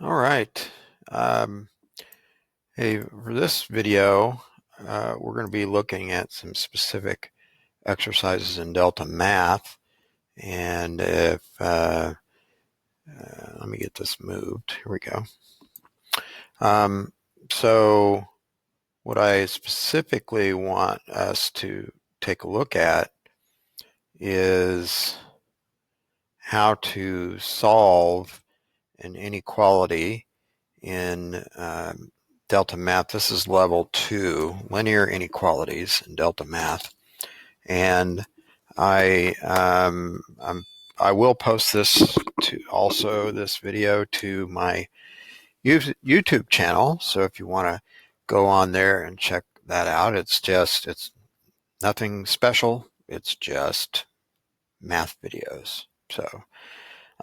All right. Um, hey, for this video, we're going to be looking at some specific exercises in Delta Math. And if, let me get this moved. Here we go. Um, so what I specifically want us to take a look at is how to solve an inequality in Delta Math. This is level 2, linear inequalities in Delta Math. And I I will post this this video to my YouTube channel. So if you want to go on there and check that out, it's nothing special. It's just math videos. So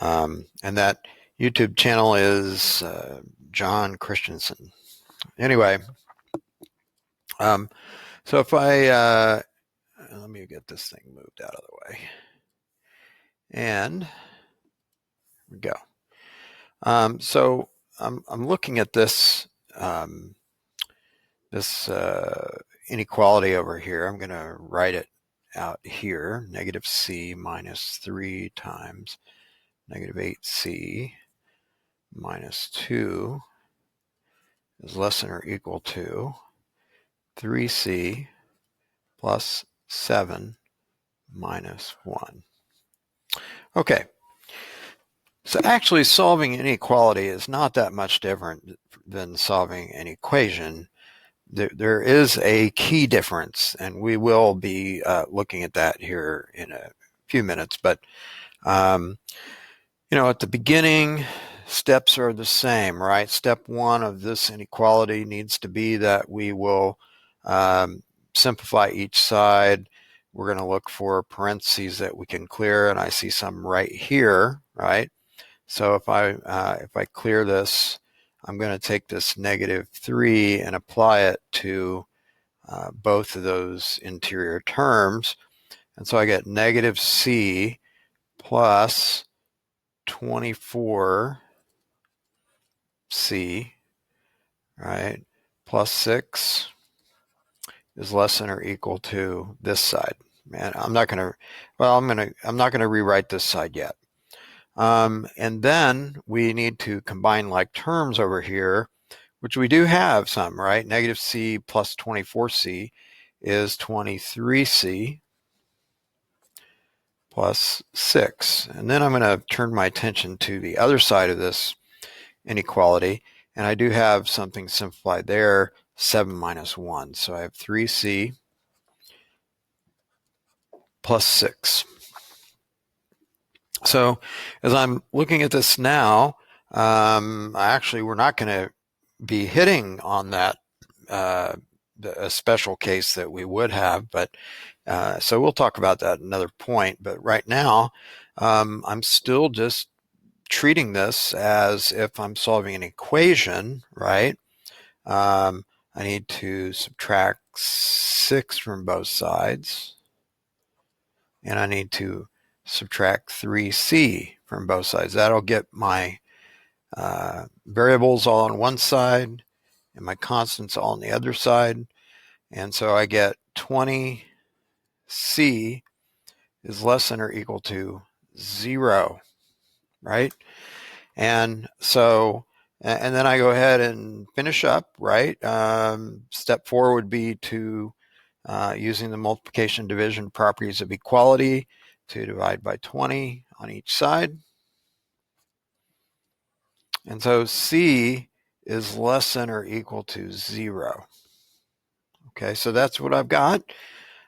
and that YouTube channel is John Christensen. Anyway, so if I let me get this thing moved out of the way, and here we go. So I'm looking at this this inequality over here. I'm going to write it out here: negative c minus 3 times negative 8c minus 2 is less than or equal to 3c plus 7 minus 1. Okay, so actually solving an inequality is not that much different than solving an equation. There is a key difference, and we will be looking at that here in a few minutes. But, at the beginning, steps are the same, right? Step 1 of this inequality needs to be that we will simplify each side. We're going to look for parentheses that we can clear, and I see some right here, right? So if I clear this, I'm going to take this negative 3 and apply it to both of those interior terms. And so I get negative c plus 24c, right, plus 6 is less than or equal to this side. And I'm not going to rewrite this side yet. And then we need to combine like terms over here, which we do have some, right? Negative c plus 24c is 23c plus 6. And then I'm going to turn my attention to the other side of this inequality. And I do have something simplified there, 7 minus 1. So I have 3c plus 6. So as I'm looking at this now, actually we're not going to be hitting on that a special case that we would have, but so we'll talk about that at another point. But right now, I'm still just treating this as if I'm solving an equation, right? I need to subtract 6 from both sides, and I need to subtract 3c from both sides. That'll get my variables all on one side and my constants all on the other side. And so I get 20c is less than or equal to 0, right? And so, and then I go ahead and finish up, right? Step 4 would be to using the multiplication division properties of equality to divide by 20 on each side. And so c is less than or equal to 0. Okay, so that's what I've got.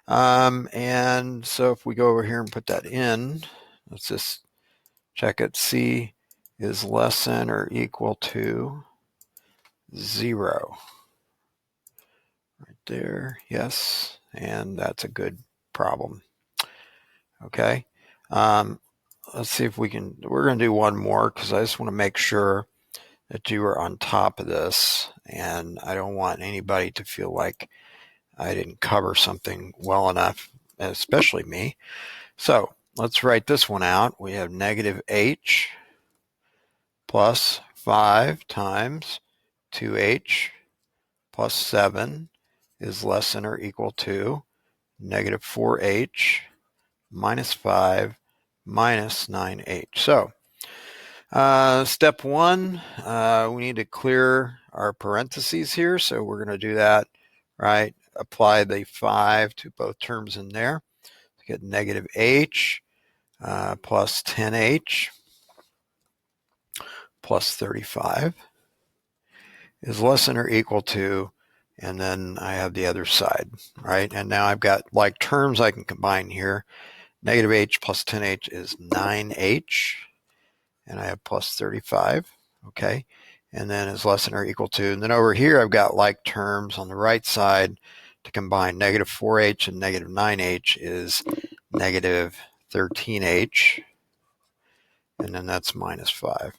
And so if we go over here and put that in, let's just check it. C is less than or equal to 0. Right there, yes, and that's a good problem. Okay, let's see if we can, we're going to do one more because I just want to make sure that you are on top of this, and I don't want anybody to feel like I didn't cover something well enough, especially me. So let's write this one out. We have negative h plus 5 times 2h plus 7 is less than or equal to negative 4h minus 5 minus 9h. So step 1, we need to clear our parentheses here. So we're going to do that, right? Apply the 5 to both terms in there to get negative h plus 10h plus 35 is less than or equal to, and then I have the other side, right? And now I've got like terms I can combine here. Negative h plus 10h is 9h, and I have plus 35, okay? And then is less than or equal to, and then over here I've got like terms on the right side to combine. Negative 4h and negative 9h is negative 13h, and then that's minus 5.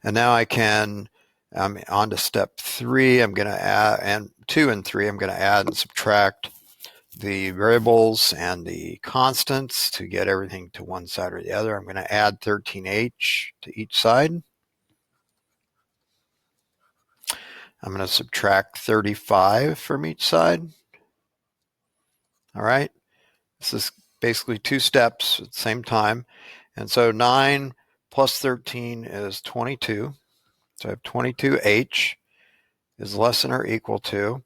And now I can, on to step 3, I'm going to add, and 2 and 3, I'm going to add and subtract the variables and the constants to get everything to one side or the other. I'm going to add 13h to each side. I'm going to subtract 35 from each side. All right. This is basically 2 steps at the same time. And so 9 plus 13 is 22. So I have 22h is less than or equal to,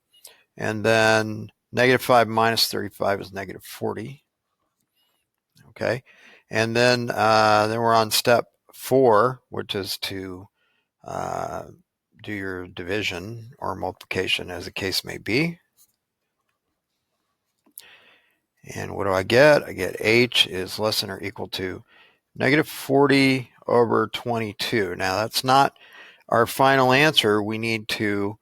and then negative 5 minus 35 is negative 40. Okay. And then we're on step 4, which is to do your division or multiplication as the case may be. And what do I get? I get h is less than or equal to negative 40 over 22. Now that's not our final answer. We need to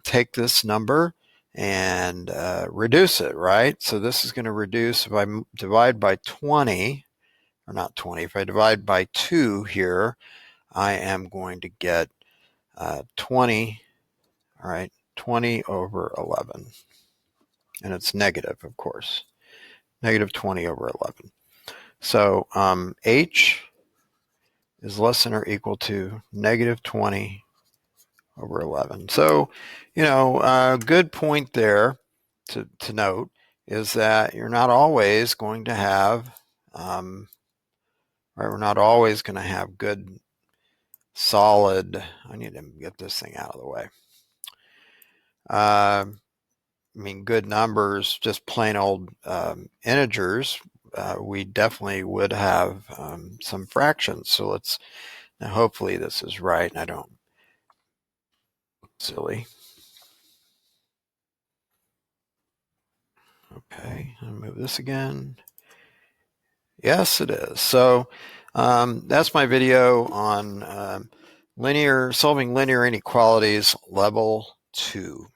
take this number and reduce it, right? So this is going to reduce if I divide by 20, or not 20, if I divide by 2 here, I am going to get 20, all right, 20 over 11. And it's negative, of course, negative 20 over 11. So h is less than or equal to negative 20 over 11. So, a good point there to note is that you're not always going to have, right, we're not always going to have good, solid, I need to get this thing out of the way. Good numbers, just plain old integers. We definitely would have some fractions. So now hopefully this is right and I don't silly. Okay, I'll move this again. Yes, it is. So that's my video on solving linear inequalities level 2.